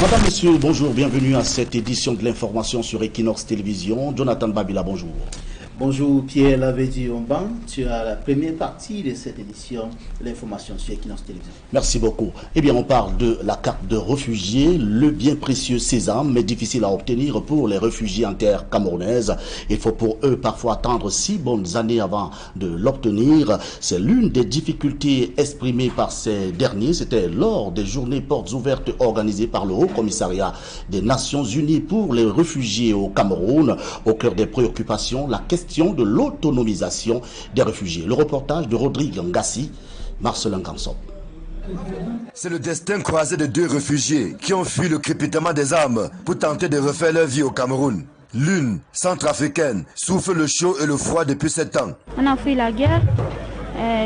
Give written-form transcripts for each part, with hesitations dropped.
Madame, Monsieur, bonjour, bienvenue à cette édition de l'information sur Équinoxe Télévision. Jonathan Babila, bonjour. Bonjour Pierre Lavedi Omban, tu as la première partie de cette édition, l'information sur Équinoxe Télévision. Merci beaucoup. Eh bien, on parle de la carte de réfugié, le bien précieux sésame, mais difficile à obtenir pour les réfugiés en terre camerounaise. Il faut pour eux parfois attendre 6 bonnes années avant de l'obtenir. C'est l'une des difficultés exprimées par ces derniers. C'était lors des journées portes ouvertes organisées par le Haut Commissariat des Nations Unies pour les réfugiés au Cameroun. Au cœur des préoccupations, la question de l'autonomisation des réfugiés. Le reportage de Rodrigue Ngassi, Marcelin Gansop. C'est le destin croisé de 2 réfugiés qui ont fui le crépitement des armes pour tenter de refaire leur vie au Cameroun. L'une, centrafricaine, souffre le chaud et le froid depuis 7 ans. On a fui la guerre.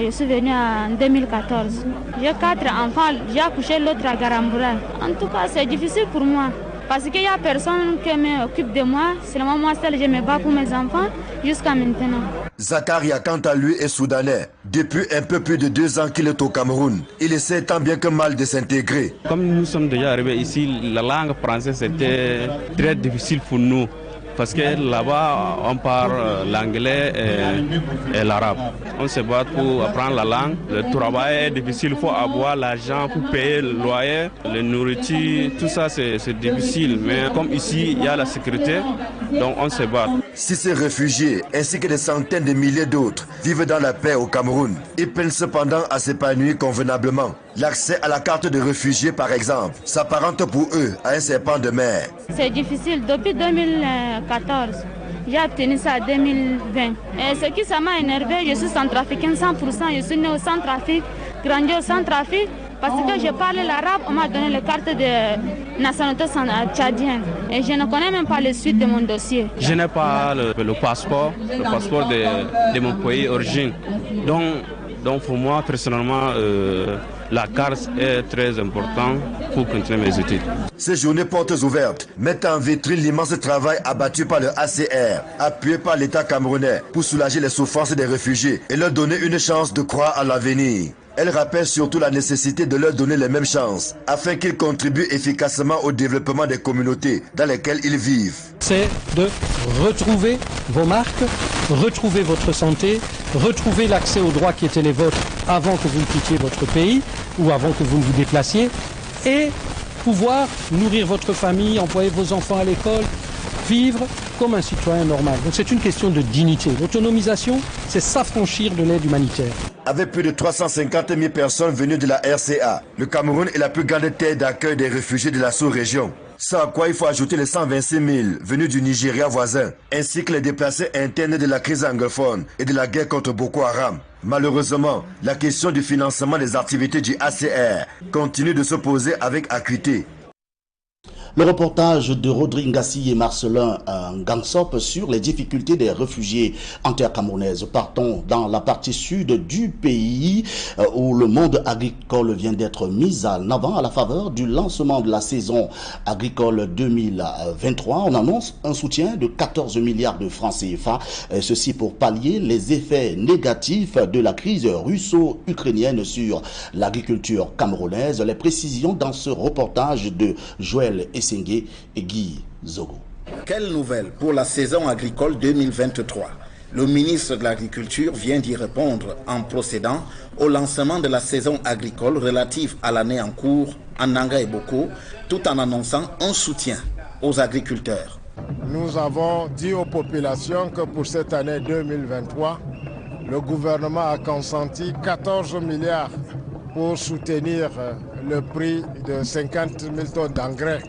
Je suis venue en 2014. J'ai 4 enfants. J'ai accouché l'autre à Garamboura. En tout cas, c'est difficile pour moi. Parce qu'il n'y a personne qui m'occupe de moi. Seulement moi seule, je me bats pour mes enfants jusqu'à maintenant. Zakaria, quant à lui, est soudanais. Depuis un peu plus de 2 ans qu'il est au Cameroun. Il essaie tant bien que mal de s'intégrer. Comme nous sommes déjà arrivés ici, la langue française était très difficile pour nous. Parce que là-bas, on parle l'anglais et l'arabe. On se bat pour apprendre la langue. Le travail est difficile, il faut avoir l'argent pour payer le loyer, la nourriture, tout ça c'est difficile. Mais comme ici, il y a la sécurité, donc on se bat. Si ces réfugiés, ainsi que des centaines de milliers d'autres, vivent dans la paix au Cameroun, ils peinent cependant à s'épanouir convenablement. L'accès à la carte de réfugié, par exemple, s'apparente pour eux à un serpent de mer. C'est difficile. Depuis 2014, j'ai obtenu ça en 2020. Et ce qui ça m'a énervé, je suis centrafricaine 100%. Je suis née au Centrafrique, grandi au Centrafrique. Parce que je parle l'arabe, on m'a donné la carte de nationalité tchadienne. Et je ne connais même pas les suites de mon dossier. Je n'ai pas le passeport de mon pays d'origine. Donc pour moi, personnellement, la carte est très importante pour continuer mes études. Ces journées portes ouvertes mettent en vitrine l'immense travail abattu par le ACR, appuyé par l'État camerounais pour soulager les souffrances des réfugiés et leur donner une chance de croire à l'avenir. Elle rappelle surtout la nécessité de leur donner les mêmes chances afin qu'ils contribuent efficacement au développement des communautés dans lesquelles ils vivent. C'est de retrouver vos marques, retrouver votre santé, retrouver l'accès aux droits qui étaient les vôtres avant que vous ne quittiez votre pays ou avant que vous ne vous déplaciez et pouvoir nourrir votre famille, envoyer vos enfants à l'école, vivre comme un citoyen normal. Donc c'est une question de dignité. L'autonomisation, c'est s'affranchir de l'aide humanitaire. Avec plus de 350 000 personnes venues de la RCA, le Cameroun est la plus grande terre d'accueil des réfugiés de la sous-région. C'est à quoi il faut ajouter les 126 000 venus du Nigeria voisin, ainsi que les déplacés internes de la crise anglophone et de la guerre contre Boko Haram. Malheureusement, la question du financement des activités du ACR continue de se poser avec acuité. Le reportage de Rodrigue Ngassi et Marcelin Gansop sur les difficultés des réfugiés en terre camerounaise. Partons dans la partie sud du pays où le monde agricole vient d'être mis en avant à la faveur du lancement de la saison agricole 2023. On annonce un soutien de 14 milliards de francs CFA, ceci pour pallier les effets négatifs de la crise russo-ukrainienne sur l'agriculture camerounaise. Les précisions dans ce reportage de Joël Essengue et Guy Zogo. Quelle nouvelle pour la saison agricole 2023? Le ministre de l'Agriculture vient d'y répondre en procédant au lancement de la saison agricole relative à l'année en cours en Nanga et Boko, tout en annonçant un soutien aux agriculteurs. Nous avons dit aux populations que pour cette année 2023, le gouvernement a consenti 14 milliards pour soutenir le prix de 50 000 tonnes d'engrais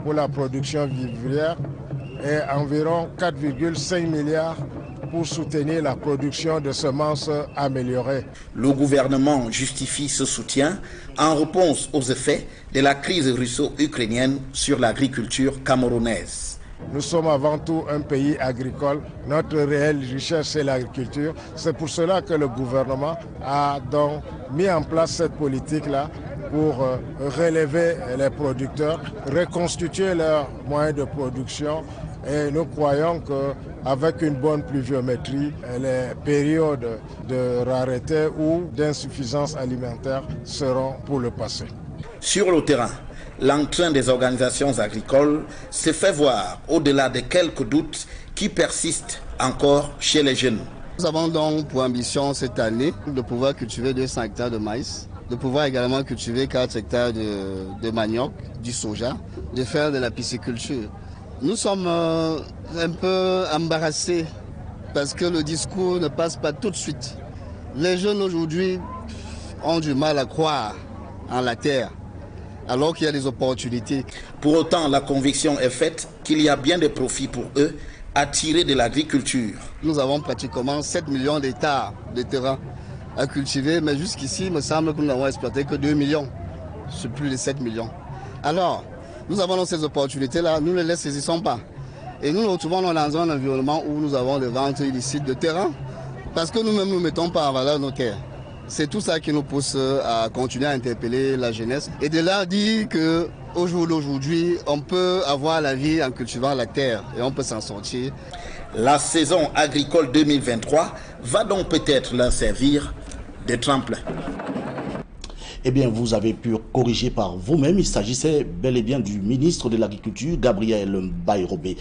pour la production vivrière et environ 4,5 milliards pour soutenir la production de semences améliorées. Le gouvernement justifie ce soutien en réponse aux effets de la crise russo-ukrainienne sur l'agriculture camerounaise. Nous sommes avant tout un pays agricole. Notre réelle richesse, c'est l'agriculture. C'est pour cela que le gouvernement a donc mis en place cette politique-là pour relever les producteurs, reconstituer leurs moyens de production. Et nous croyons qu'avec une bonne pluviométrie, les périodes de rareté ou d'insuffisance alimentaire seront pour le passé. Sur le terrain, l'entrain des organisations agricoles se fait voir au-delà de quelques doutes qui persistent encore chez les jeunes. Nous avons donc pour ambition cette année de pouvoir cultiver 200 hectares de maïs, de pouvoir également cultiver 4 hectares de manioc, du soja, de faire de la pisciculture. Nous sommes un peu embarrassés parce que le discours ne passe pas tout de suite. Les jeunes aujourd'hui ont du mal à croire en la terre, alors qu'il y a des opportunités. Pour autant, la conviction est faite qu'il y a bien des profits pour eux à tirer de l'agriculture. Nous avons pratiquement 7 millions d'hectares de terrain à cultiver, mais jusqu'ici, il me semble que nous n'avons exploité que 2 millions sur plus de 7 millions. Alors, nous avons ces opportunités-là, nous ne les saisissons pas. Et nous nous retrouvons dans un environnement où nous avons des ventes illicites de terrain, parce que nous-mêmes ne mettons pas en valeur nos terres. C'est tout ça qui nous pousse à continuer à interpeller la jeunesse et de leur dire qu'au jour d'aujourd'hui, on peut avoir la vie en cultivant la terre et on peut s'en sortir. La saison agricole 2023 va donc peut-être leur servir de tremplin. Eh bien, vous avez pu corriger par vous-même. Il s'agissait bel et bien du ministre de l'Agriculture, Gabriel Bayrobé.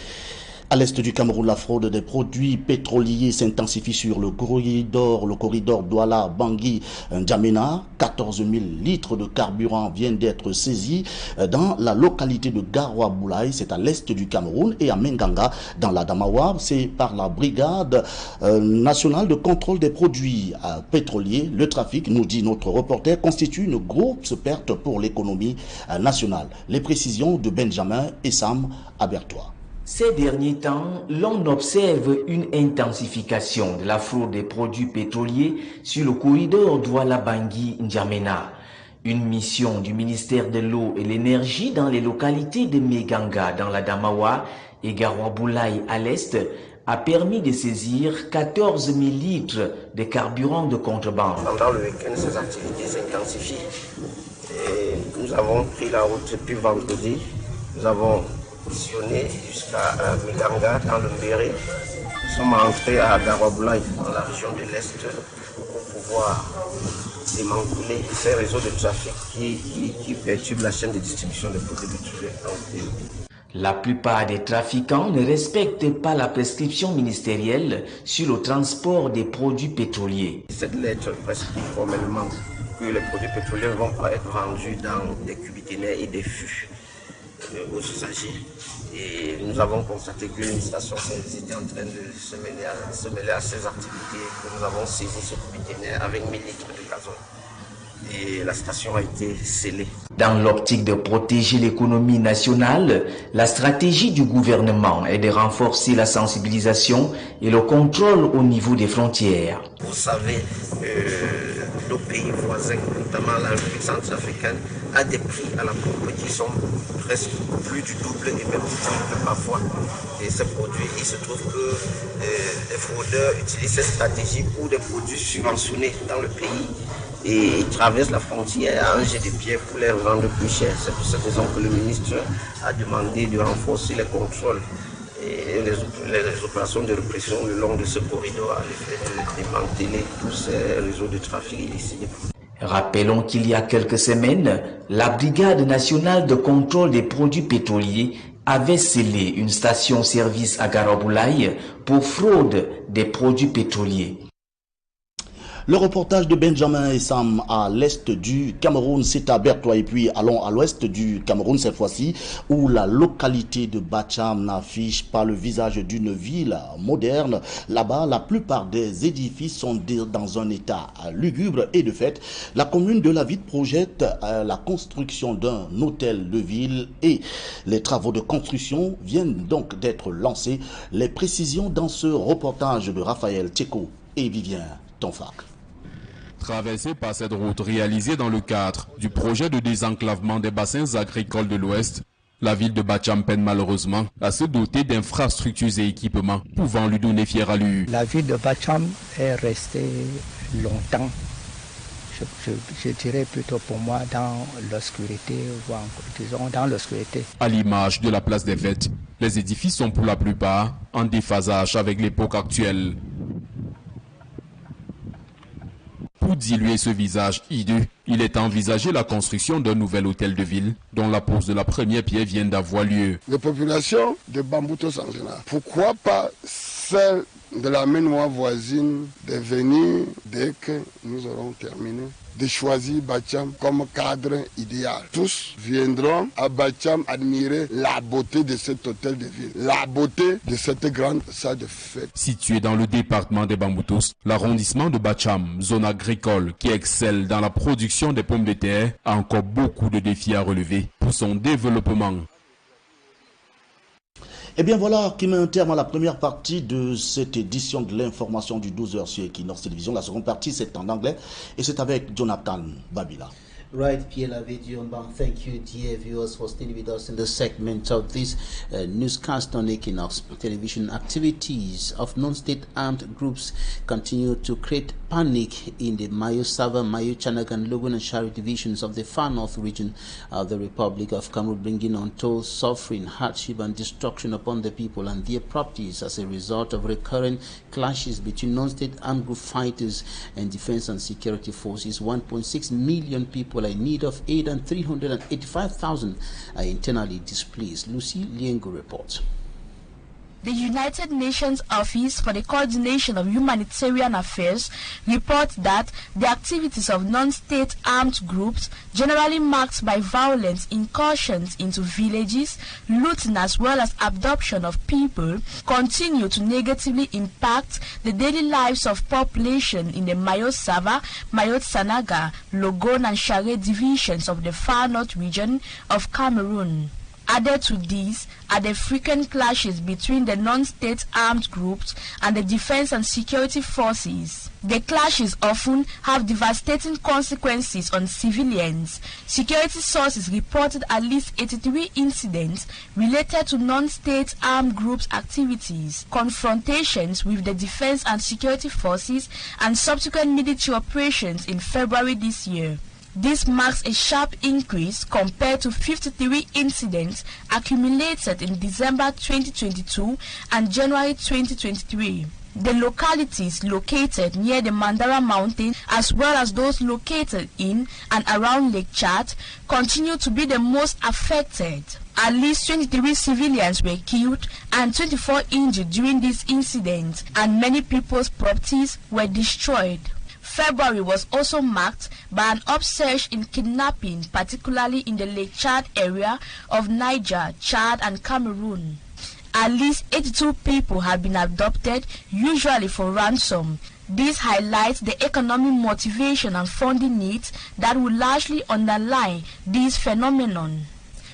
À l'est du Cameroun, la fraude des produits pétroliers s'intensifie sur le corridor Douala-Bangui-N'Djamena. 14 000 litres de carburant viennent d'être saisis dans la localité de Garoua-Boulaye, c'est à l'est du Cameroun, et à Menganga, dans la Damawa, c'est par la brigade nationale de contrôle des produits pétroliers. Le trafic, nous dit notre reporter, constitue une grosse perte pour l'économie nationale. Les précisions de Benjamin et Sam Abertois. Ces derniers temps, l'on observe une intensification de la fraude des produits pétroliers sur le corridor Douala-Bangui-N'Djamena. Une mission du ministère de l'Eau et l'Énergie dans les localités de Meganga dans la Damawa et Garoua-Boulaye à l'est a permis de saisir 14 000 litres de carburant de contrebande. Pendant le week-end, ces activités s'intensifient. Nous avons pris la route depuis vendredi. Nous avons missionné jusqu'à Meganga dans le Mbéré. Nous sommes entrés à Garoua-Boulaye dans la région de l'Est pour pouvoir démanteler ces réseaux de trafic qui perturbent la chaîne de distribution des produits pétroliers. La plupart des trafiquants ne respectent pas la prescription ministérielle sur le transport des produits pétroliers. Cette lettre prescrit formellement que les produits pétroliers ne vont pas être vendus dans des cubiténaires et des fûts aux usagers. Et nous avons constaté qu'une station-service était en train de se mêler à ces activités, que nous avons saisi ce cubiténaire avec 1000 litres de gazole. Et la station a été scellée. Dans l'optique de protéger l'économie nationale, la stratégie du gouvernement est de renforcer la sensibilisation et le contrôle au niveau des frontières. Vous savez, nos pays voisins, notamment la République centrafricaine, a des prix à la pompe qui sont presque plus du double et même du triple parfois. Et ces produits, il se trouve que les fraudeurs utilisent cette stratégie pour des produits subventionnés dans le pays. Et ils traversent la frontière à un jet de pierre pour les revendre plus cher. C'est pour cette raison que le ministre a demandé de renforcer les contrôles et les opérations de répression le long de ce corridor à l'effet de démanteler tous ces réseaux de trafic illicite. Rappelons qu'il y a quelques semaines, la Brigade nationale de contrôle des produits pétroliers avait scellé une station-service à Garoua-Boulaye pour fraude des produits pétroliers. Le reportage de Benjamin et Sam à l'est du Cameroun, c'est à Bertois, et puis allons à l'ouest du Cameroun cette fois-ci, où la localité de Bacham n'affiche pas le visage d'une ville moderne. Là-bas, la plupart des édifices sont dans un état lugubre et de fait, la commune de la ville projette la construction d'un hôtel de ville et les travaux de construction viennent donc d'être lancés. Les précisions dans ce reportage de Raphaël Tcheko et Vivien Tonfac. Traversée par cette route réalisée dans le cadre du projet de désenclavement des bassins agricoles de l'Ouest, la ville de Bacham peine malheureusement à se doter d'infrastructures et équipements pouvant lui donner fière allure. La ville de Bacham est restée longtemps, je dirais plutôt pour moi, dans l'obscurité, voire disons dans l'obscurité. À l'image de la place des fêtes, les édifices sont pour la plupart en déphasage avec l'époque actuelle. Pour diluer ce visage hideux, il est envisagé la construction d'un nouvel hôtel de ville dont la pose de la première pierre vient d'avoir lieu. Les populations de Bamboutos en général, pourquoi pas celles de la Ménois voisine de venir dès que nous aurons terminé de choisir Bacham comme cadre idéal. Tous viendront à Bacham admirer la beauté de cet hôtel de ville, la beauté de cette grande salle de fête. Situé dans le département des Bamboutos, l'arrondissement de Bacham, zone agricole qui excelle dans la production des pommes de terre, a encore beaucoup de défis à relever pour son développement. Et bien voilà qui met un terme à la première partie de cette édition de l'information du 12h sur Équinoxe Télévision. La seconde partie, c'est en anglais et c'est avec Jonathan Babila. Right, Pierre Lavediomban, thank you, dear viewers, for staying with us in the segment of this newscast on Equinox television. Activities of non-state armed groups continue to create panic in the Mayo Sava, Mayo Chanagan, Logan and Shari divisions of the far north region of the Republic of Cameroon, bringing untold suffering, hardship and destruction upon the people and their properties as a result of recurrent clashes between non-state armed group fighters and defense and security forces. 1.6 million people are in need of aid and 385,000 are internally displaced. Lucy Liengo reports. The United Nations Office for the Coordination of Humanitarian Affairs reports that the activities of non-state armed groups, generally marked by violent incursions into villages, looting as well as abduction of people, continue to negatively impact the daily lives of population in the Mayo Sava, Mayo Sanaga, Logon and Share divisions of the far north region of Cameroon. Added to these are the frequent clashes between the non-state armed groups and the defense and security forces. The clashes often have devastating consequences on civilians. Security sources reported at least 83 incidents related to non-state armed groups' activities, confrontations with the defense and security forces, and subsequent military operations in February this year. This marks a sharp increase compared to 53 incidents accumulated in December 2022 and January 2023. The localities located near the Mandara Mountain, as well as those located in and around Lake Chad, continue to be the most affected. At least 23 civilians were killed and 24 injured during this incident, and many people's properties were destroyed. February was also marked by an upsurge in kidnapping, particularly in the Lake Chad area of Niger, Chad, and Cameroon. At least 82 people have been abducted, usually for ransom. This highlights the economic motivation and funding needs that will largely underlie this phenomenon.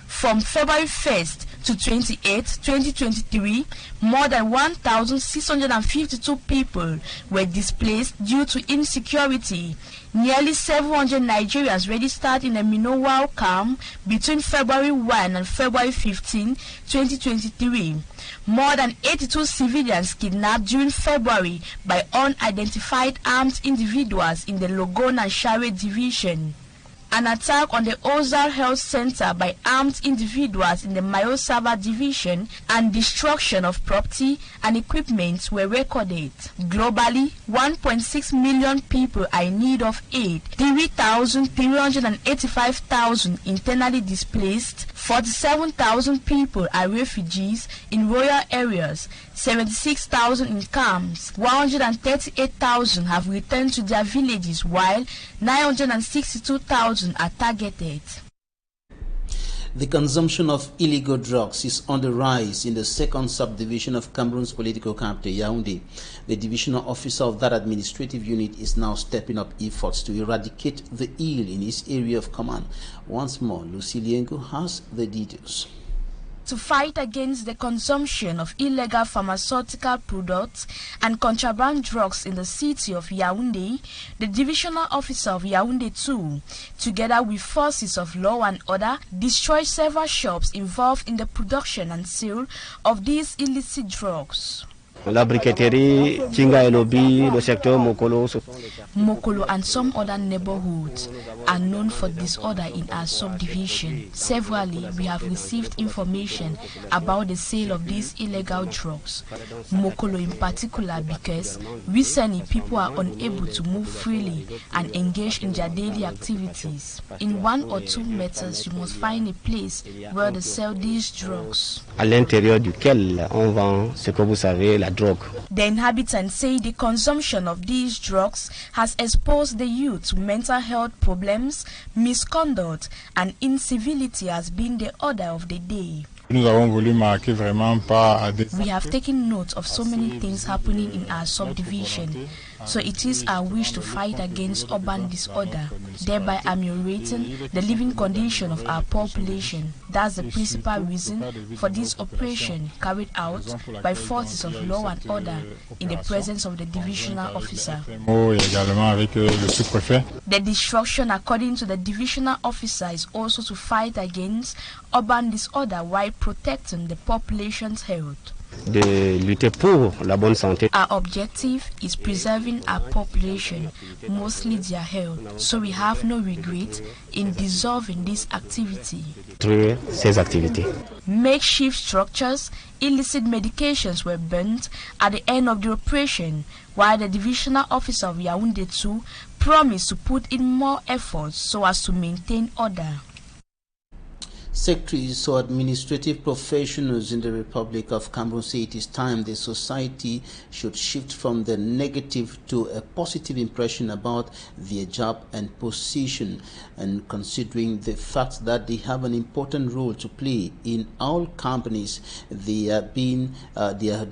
From February 1st to 28, 2023, more than 1,652 people were displaced due to insecurity. Nearly 700 Nigerians registered in a Minowal camp between February 1 and February 15, 2023. More than 82 civilians kidnapped during February by unidentified armed individuals in the Logon and Share division. An attack on the Ozar Health Center by armed individuals in the Mayo Sava division and destruction of property and equipment were recorded. Globally, 1.6 million people are in need of aid, 385,000 internally displaced, 47,000 people are refugees in rural areas, 76,000 in camps, 138,000 have returned to their villages, while 962,000 are targeted. The consumption of illegal drugs is on the rise in the second subdivision of Cameroon's political capital, Yaoundé. The divisional officer of that administrative unit is now stepping up efforts to eradicate the ill in his area of command. Once more, Lucy Liengo has the details. To fight against the consumption of illegal pharmaceutical products and contraband drugs in the city of Yaoundé, the Divisional Officer of Yaoundé 2, together with forces of law and order, destroyed several shops involved in the production and sale of these illicit drugs. La briqueterie, Chinga Elobi, le secteur Mokolo. Mokolo and some other neighborhoods are known for disorder in our subdivision. Severally, we have received information about the sale of these illegal drugs. Mokolo in particular, because recently people are unable to move freely and engage in their daily activities. In 1 or 2 meters, you must find a place where they sell these drugs. À l'intérieur duquel on vend ce que vous savez, la drogue. The inhabitants say the consumption of these drugs has exposed the youth to mental health problems, misconduct, and incivility has been the order of the day. We have taken note of so many things happening in our subdivision, so it is our wish to fight against urban disorder, thereby ameliorating the living condition of our population. That's the principal reason for this operation carried out by forces of law and order in the presence of the divisional officer. The destruction, according to the divisional officer, is also to fight against urban disorder while protecting the population's health. De lutter pour la bonne santé. Our objective is preserving our population, mostly their health, so we have no regret in dissolving this activity. Ces activités. Makeshift structures, illicit medications were burnt at the end of the operation, while the divisional officer of Yaoundé 2 promised to put in more efforts so as to maintain order. Secretaries or administrative professionals in the Republic of Cameroon say it is time the society should shift from the negative to a positive impression about their job and position, and considering the fact that they have an important role to play in all companies, they are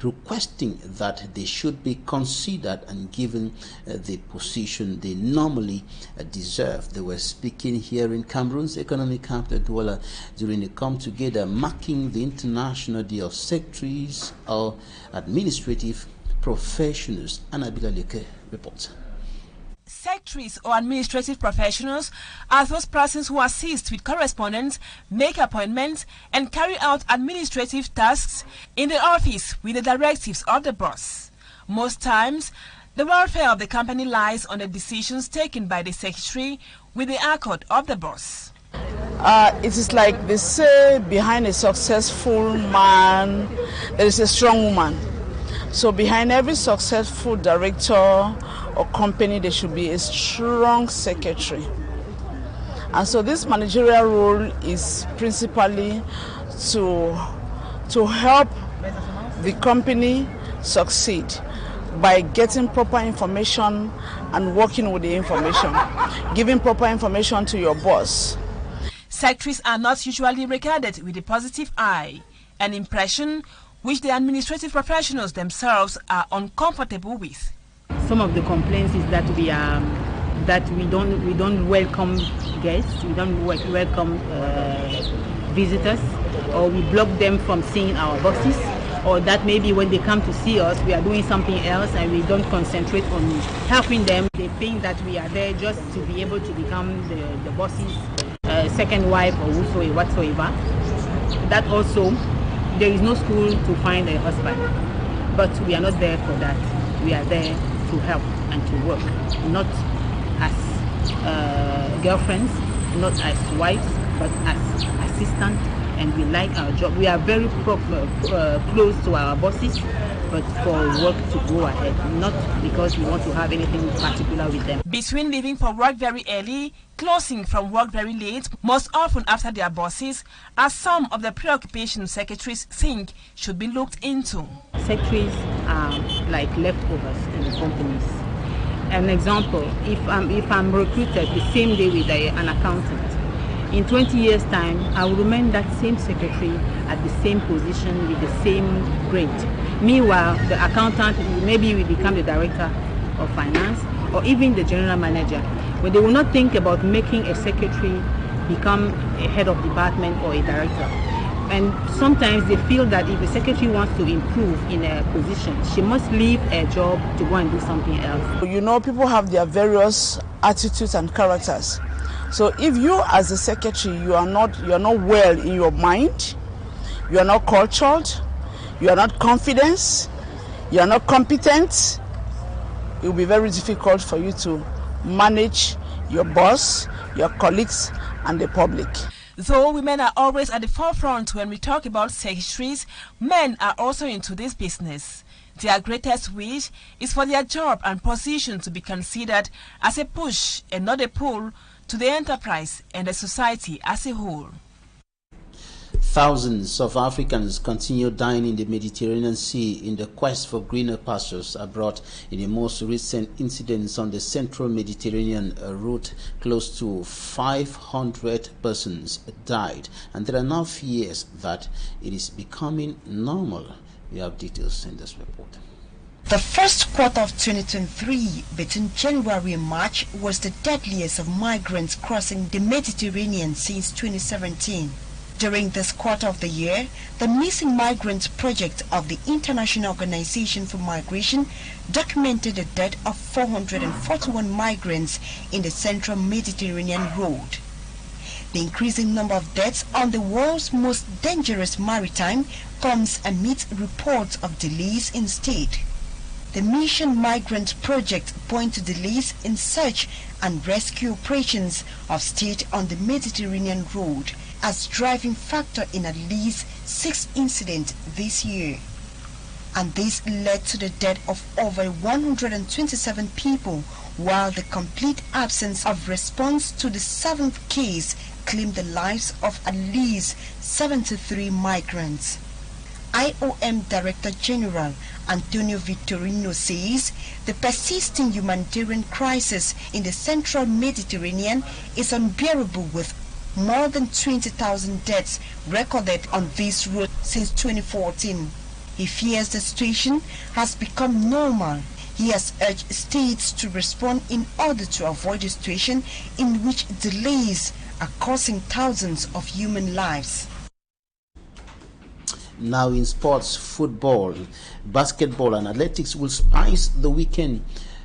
requesting that they should be considered and given the position they normally deserve. They were speaking here in Cameroon's economic capital, Douala, during a come together marking the International Day of Secretaries or Administrative Professionals. Annabella Leke reports. Secretaries or administrative professionals are those persons who assist with correspondence, make appointments, and carry out administrative tasks in the office with the directives of the boss. Most times, the welfare of the company lies on the decisions taken by the secretary with the accord of the boss. It is like they say, behind a successful man, there is a strong woman. So behind every successful director or company, there should be a strong secretary. And so this managerial role is principally to help the company succeed by getting proper information and working with the information, giving proper information to your boss. Secretaries are not usually regarded with a positive eye, an impression which the administrative professionals themselves are uncomfortable with. Some of the complaints is that we don't welcome guests, we don't welcome visitors, or we block them from seeing our bosses, or that maybe when they come to see us, we are doing something else and we don't concentrate on helping them. They think that we are there just to be able to become the boss's second wife or whatsoever. That also, there is no school to find a husband, but we are not there for that. We are there to help and to work, not as girlfriends, not as wives, but as assistants, and we like our job. We are very close to our bosses, but for work to go ahead, not because we want to have anything particular with them. Between leaving for work very early, closing from work very late, most often after their bosses, are some of the preoccupations secretaries think should be looked into. Secretaries are like leftovers in the companies. An example, if I'm recruited the same day with an accountant, in 20 years' time, I will remain that same secretary at the same position with the same grade. Meanwhile, the accountant maybe will become the director of finance or even the general manager. But they will not think about making a secretary become a head of department or a director. And sometimes they feel that if the secretary wants to improve in a position, she must leave a job to go and do something else. You know, people have their various attitudes and characters. So if you as a secretary, you are not well in your mind, you are not cultured, you are not confident, you are not competent, it will be very difficult for you to manage your boss, your colleagues, and the public. Though women are always at the forefront when we talk about secretaries, men are also into this business. Their greatest wish is for their job and position to be considered as a push and not a pull to the enterprise and the society as a whole. Thousands of Africans continue dying in the Mediterranean Sea in the quest for greener pastures abroad. In the most recent incidents on the central Mediterranean route, close to 500 persons died, and there are now fears that it is becoming normal. We have details in this report. The first quarter of 2023, between January and March, was the deadliest of migrants crossing the Mediterranean since 2017. During this quarter of the year, the Missing Migrants Project of the International Organization for Migration documented the death of 441 migrants in the central Mediterranean road. The increasing number of deaths on the world's most dangerous maritime comes amidst reports of delays in state. The Mission Migrant Project points to delays in search and rescue operations of state on the Mediterranean road as driving factor in at least 6 incidents this year. And this led to the death of over 127 people, while the complete absence of response to the 7th case claimed the lives of at least 73 migrants. IOM Director General Antonio Vitorino says the persisting humanitarian crisis in the central Mediterranean is unbearable, with more than 20,000 deaths recorded on this route since 2014. He fears the situation has become normal. He has urged states to respond in order to avoid a situation in which delays are costing thousands of human lives. Now in sports, football, basketball and athletics will spice the weekend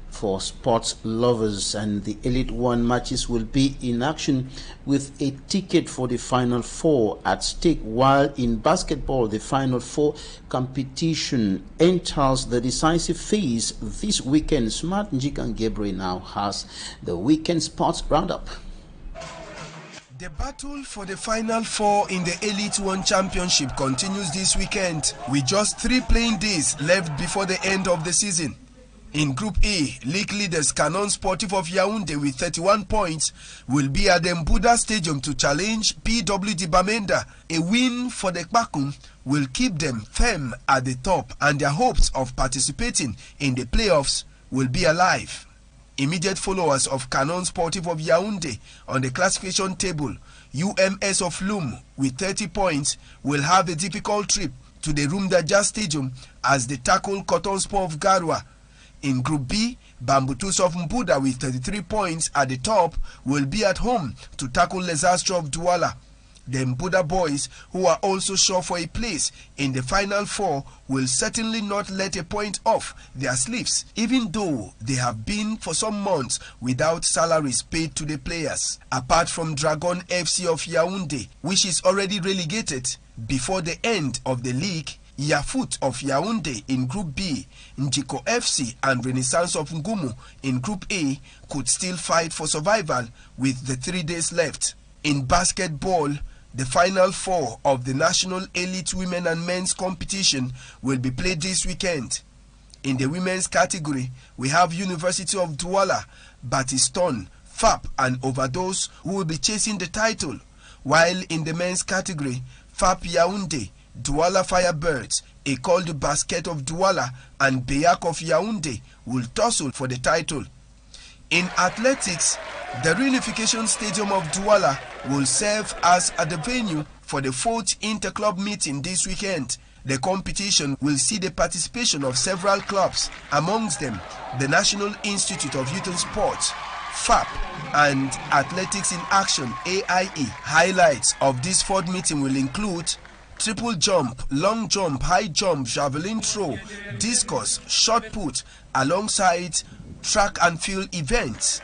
for sports lovers, and the Elite One matches will be in action with a ticket for the Final Four at stake, while in basketball the Final Four competition enters the decisive phase this weekend. Smart Njik and Gabriel now has the weekend sports roundup. The battle for the Final Four in the Elite One Championship continues this weekend, with just 3 playing days left before the end of the season. In Group A, league leaders Canon Sportif of Yaoundé with 31 points will be at the Mbuda Stadium to challenge PWD Bamenda. A win for the Kpakum will keep them firm at the top, and their hopes of participating in the playoffs will be alive. Immediate followers of Canon Sportif of Yaoundé on the classification table, UMS of Loum with 30 points will have a difficult trip to the Rumdaja Stadium as they tackle Cotton Sport of Garoua. In Group B, Bambutus of Mbuda with 33 points at the top will be at home to tackle Les Astres of Douala. The Mbuda boys, who are also sure for a place in the Final Four, will certainly not let a point off their sleeves, even though they have been for some months without salaries paid to the players. Apart from Dragon FC of Yaoundé, which is already relegated before the end of the league, Yafut of Yaoundé in Group B, Njiko FC and Renaissance of Ngumu in Group A could still fight for survival with the 3 days left. In basketball, the Final Four of the National Elite Women and Men's Competition will be played this weekend. In the women's category, we have University of Douala, Batiston, FAP and Overdose who will be chasing the title, while in the men's category, FAP Yaoundé, Douala Firebirds, École de Basket of Douala and Beyak of Yaoundé will tussle for the title. In athletics, the Reunification Stadium of Douala will serve as the venue for the 4th interclub meeting this weekend. The competition will see the participation of several clubs, amongst them the National Institute of Youth and Sports, FAP, and Athletics in Action, AIE. Highlights of this 4th meeting will include triple jump, long jump, high jump, javelin throw, discus, shot put, alongside track and field events.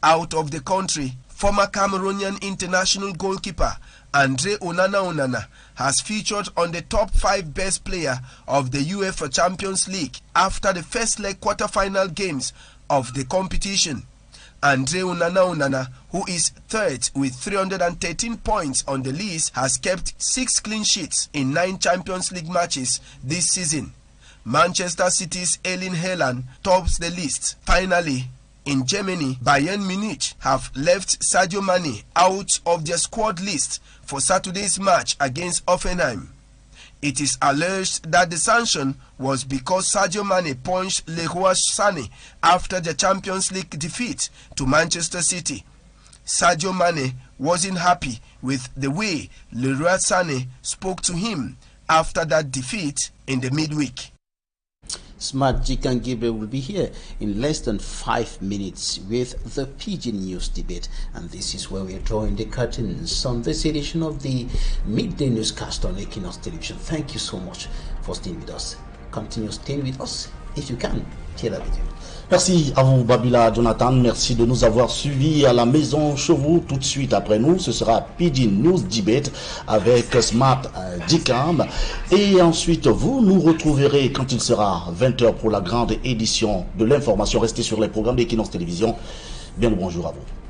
Out of the country, former Cameroonian international goalkeeper Andre Onana has featured on the top 5 best player of the UEFA Champions League after the first leg quarter-final games of the competition. Andre Onana, who is third with 313 points on the list, has kept 6 clean sheets in 9 Champions League matches this season. Manchester City's Erling Haaland tops the list. Finally, in Germany, Bayern Munich have left Sadio Mane out of their squad list for Saturday's match against Hoffenheim. It is alleged that the sanction was because Sadio Mane punched Leroy Sané after the Champions League defeat to Manchester City. Sadio Mane wasn't happy with the way Leroy Sané spoke to him after that defeat in the midweek. Smart Jik and Gabriel will be here in less than 5 minutes with the Pidgin News debate, and this is where we are drawing the curtains on this edition of the Midday Newscast on Équinoxe Television. Thank you so much for staying with us. Continue staying with us if you can. Share la vidéo. Merci à vous, Babila Jonathan. Merci de nous avoir suivis à la maison chez vous. Tout de suite après nous, ce sera Pidgin News Debate avec Smart Dikam. Et ensuite, vous nous retrouverez quand il sera 20h pour la grande édition de l'information. Restez sur les programmes d'Équinoxe Télévision. Bien le bonjour à vous.